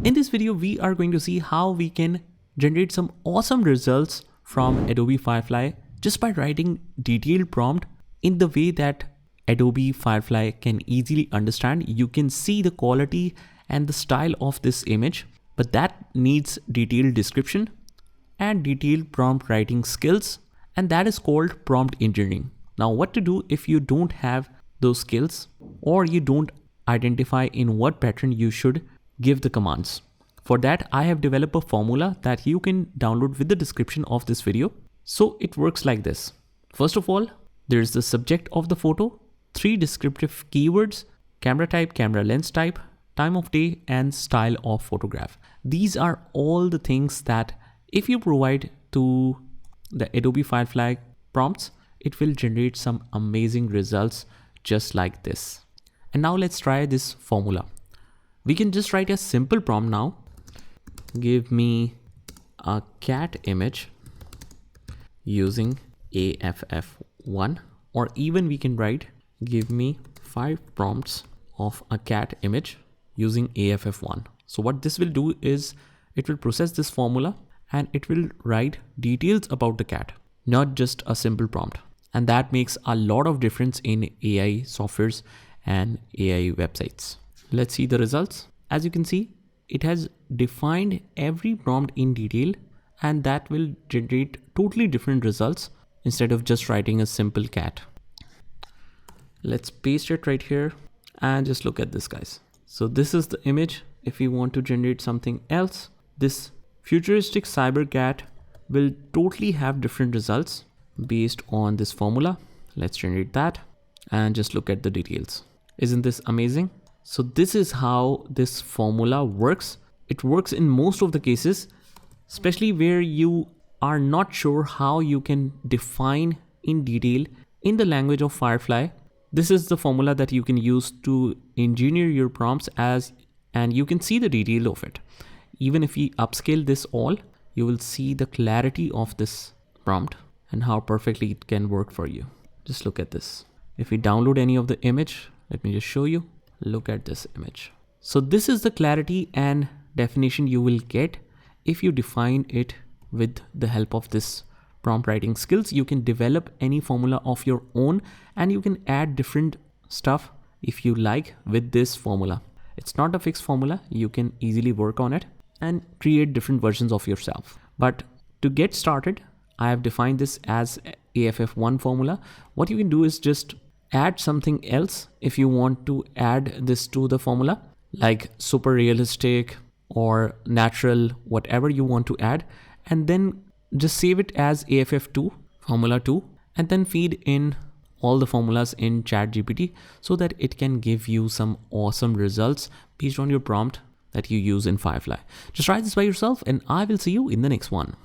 In this video, we are going to see how we can generate some awesome results from Adobe Firefly just by writing detailed prompt in the way that Adobe Firefly can easily understand. You can see the quality and the style of this image, but that needs detailed description and detailed prompt writing skills, and that is called prompt engineering. Now, what to do if you don't have those skills or you don't identify in what pattern you should give the commands? For that, I have developed a formula that you can download with the description of this video. So it works like this. First of all, there's the subject of the photo, 3 descriptive keywords, camera type, camera lens type, time of day, and style of photograph. These are all the things that if you provide to the Adobe Firefly prompts, it will generate some amazing results just like this. And now let's try this formula. We can just write a simple prompt now. Give me a cat image using AFF1, or even we can write give me 5 prompts of a cat image using AFF1. So what this will do is it will process this formula and it will write details about the cat, not just a simple prompt. And that makes a lot of difference in AI softwares and AI websites. Let's see the results. As you can see, it has defined every prompt in detail, and that will generate totally different results instead of just writing a simple cat. Let's paste it right here and just look at this, guys. So this is the image. If you want to generate something else, this futuristic cyber cat will totally have different results based on this formula. Let's generate that and just look at the details. Isn't this amazing? So this is how this formula works. It works in most of the cases, especially where you are not sure how you can define in detail in the language of Firefly. This is the formula that you can use to engineer your prompts and you can see the detail of it. Even if we upscale this all, you will see the clarity of this prompt and how perfectly it can work for you. Just look at this. If we download any of the image, let me just show you. Look at this image. So this is the clarity and definition you will get if you define it with the help of this prompt writing skills. You can develop any formula of your own and you can add different stuff if you like with this formula. It's not a fixed formula. You can easily work on it and create different versions of yourself. But to get started, I have defined this as AFF1 formula. What you can do is just add something else if you want to add this to the formula, like super realistic or natural, whatever you want to add, and then just save it as AFF2 formula 2 and then feed in all the formulas in ChatGPT so that it can give you some awesome results based on your prompt that you use in Firefly. Just try this by yourself and I will see you in the next one.